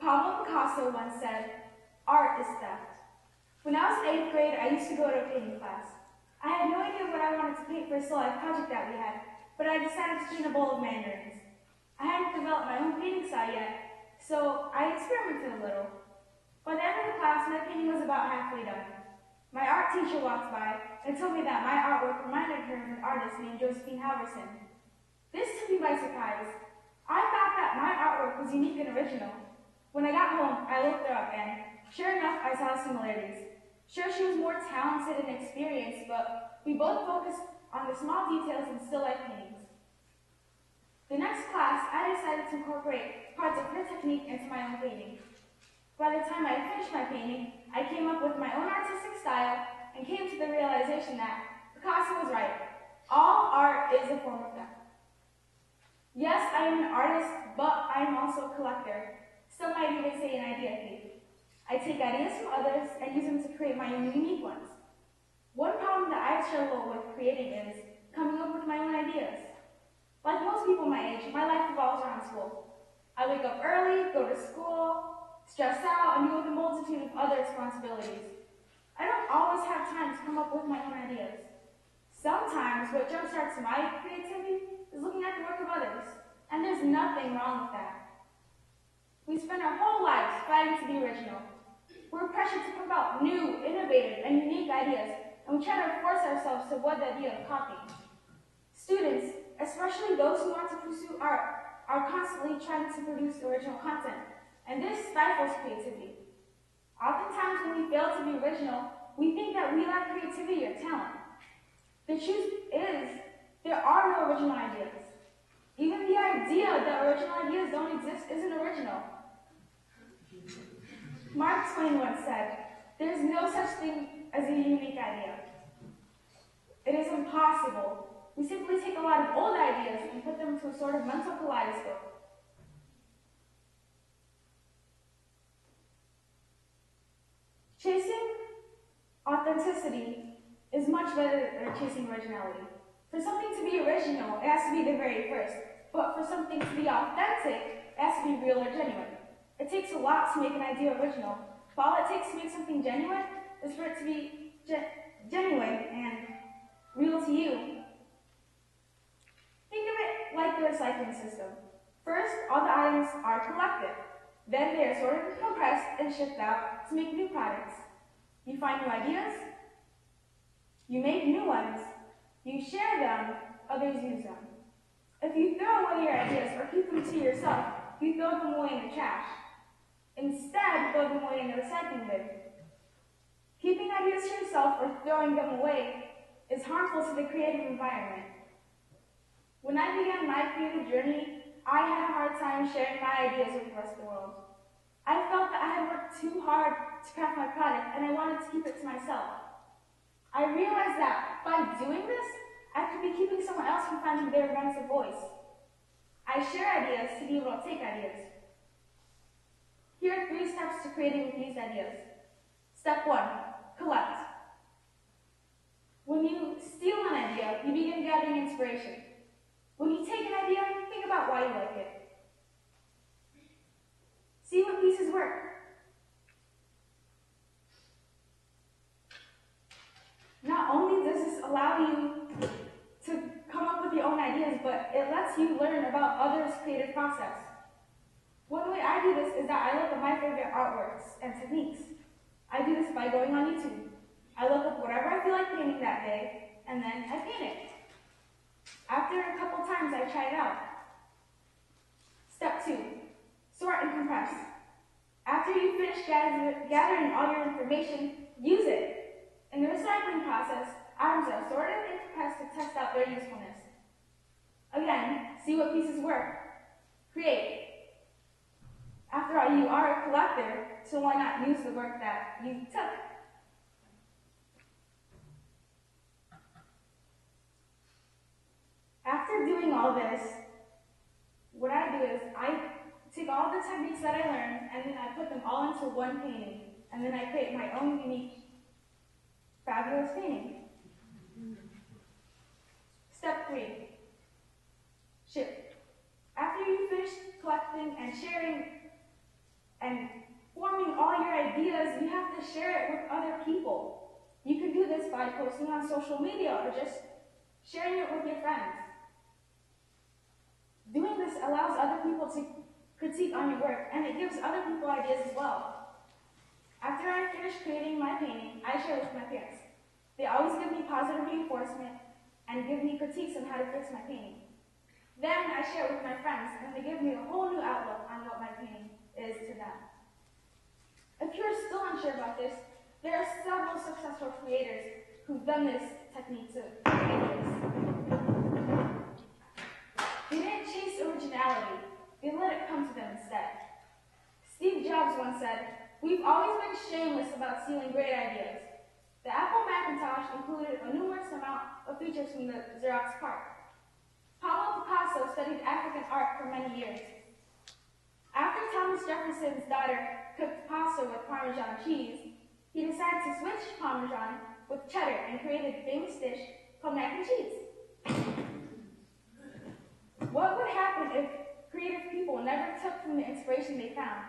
Pablo Picasso once said, "Art is theft." When I was in 8th grade, I used to go to a painting class. I had no idea what I wanted to paint for a still life project that we had, but I decided to paint a bowl of mandarins. I hadn't developed my own painting style yet, so I experimented a little. By the end of the class, my painting was about halfway done. My art teacher walked by and told me that my artwork reminded her of an artist named Josephine Halverson. This took me by surprise. I thought that my artwork was unique and original. When I got home, I looked her up and, sure enough, I saw similarities. Sure, she was more talented and experienced, but we both focused on the small details in still life paintings. The next class, I decided to incorporate parts of her technique into my own painting. By the time I had finished my painting, I came up with my own artistic style and came to the realization that Picasso was right. All art is a form of theft. Yes, I am an artist, but I am also a collector. Some might even say an idea thief. I take ideas from others and use them to create my own unique ones. One problem that I struggle with creating is coming up with my own ideas. Like most people my age, my life revolves around school. I wake up early, go to school, stress out, and deal with a multitude of other responsibilities. I don't always have time to come up with my own ideas. Sometimes what jumpstarts my creativity is looking at the work of others, and there's nothing wrong with that. We spend our whole lives fighting to be original. We're pressured to pump out new, innovative, and unique ideas, and we try to force ourselves to avoid the idea of copying. Students, especially those who want to pursue art, are constantly trying to produce original content, and this stifles creativity. Oftentimes when we fail to be original, we think that we lack creativity or talent. The truth is, there are no original ideas. Even the idea that original ideas don't exist isn't original. Mark Twain once said, "There is no such thing as a unique idea." It is impossible. We simply take a lot of old ideas and put them into a sort of mental kaleidoscope. Chasing authenticity is much better than chasing originality. For something to be original, it has to be the very first. But for something to be authentic, it has to be real or genuine. It takes a lot to make an idea original, but all it takes to make something genuine is for it to be genuine and real to you. Think of it like the recycling system. First, all the items are collected. Then they are sorted and compressed and shipped out to make new products. You find new ideas, you make new ones, you share them, others use them. If you throw away your ideas or keep them to yourself, you throw them away in the trash. Instead, throw them away in the recycling bin. Keeping ideas to yourself or throwing them away is harmful to the creative environment. When I began my creative journey, I had a hard time sharing my ideas with the rest of the world. I felt that I had worked too hard to craft my product and I wanted to keep it to myself. I realized that by doing this, I could be keeping someone else from finding their immense voice. I share ideas to be able to take ideas. Here are 3 steps to creating these ideas. Step 1, collect. When you steal an idea, you begin gathering inspiration. When you take an idea, think about why you like it. See what pieces work. Not only does this allow you to come up with your own ideas, but it lets you learn about others' creative process. One way I do this is that I look at my favorite artworks and techniques. I do this by going on YouTube. I look up whatever I feel like painting that day, and then I paint it. After a couple times, I try it out. Step 2, sort and compress. After you finish gathering all your information, use it. In the recycling process, items are sorted and compressed to test out their usefulness. Again, see what pieces work. Create. After all, you are a collector, so why not use the work that you took? After doing all this, what I do is I take all the techniques that I learned and then I put them all into one painting, and then I create my own unique, fabulous painting. Step 3, ship. After you finish collecting and sharing and forming all your ideas, you have to share it with other people. You can do this by posting on social media or just sharing it with your friends. Doing this allows other people to critique on your work, and it gives other people ideas as well. After I finish creating my painting, I share it with my parents. They always give me positive reinforcement and give me critiques on how to fix my painting. Then I share it with my friends, and they give me a whole new outlook on what my painting is to them. If you're still unsure about this, there are several successful creators who've done this technique to create this. They didn't chase originality, they let it come to them instead. Steve Jobs once said, "We've always been shameless about stealing great ideas." The Apple Macintosh included a numerous amount of features from the Xerox PARC. Pablo Picasso studied African art for many years. After Thomas Jefferson's daughter cooked pasta with Parmesan cheese, he decided to switch Parmesan with cheddar and created a famous dish called mac and cheese. What would happen if creative people never took from the inspiration they found?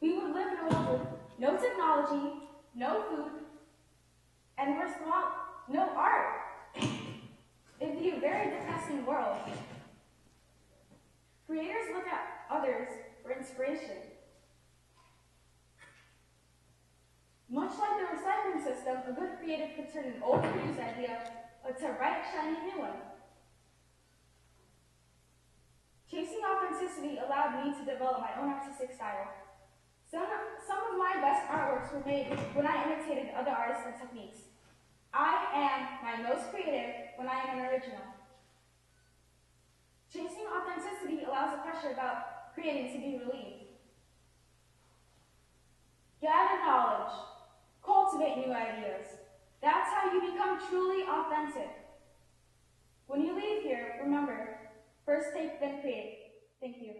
We would live in a world with no technology, no food, and worst of all, no art. It'd be a very depressing world. Creators look at others for inspiration. Much like the recycling system, a good creative could turn an old used idea into a bright, shiny new one. Chasing authenticity allowed me to develop my own artistic style. Some of my best artworks were made when I imitated other artists and techniques. I am my most creative when I am an original. Chasing authenticity allows the pressure about creating to be relieved. Gather knowledge. Cultivate new ideas. That's how you become truly authentic. When you leave here, remember, first take, then create. Thank you.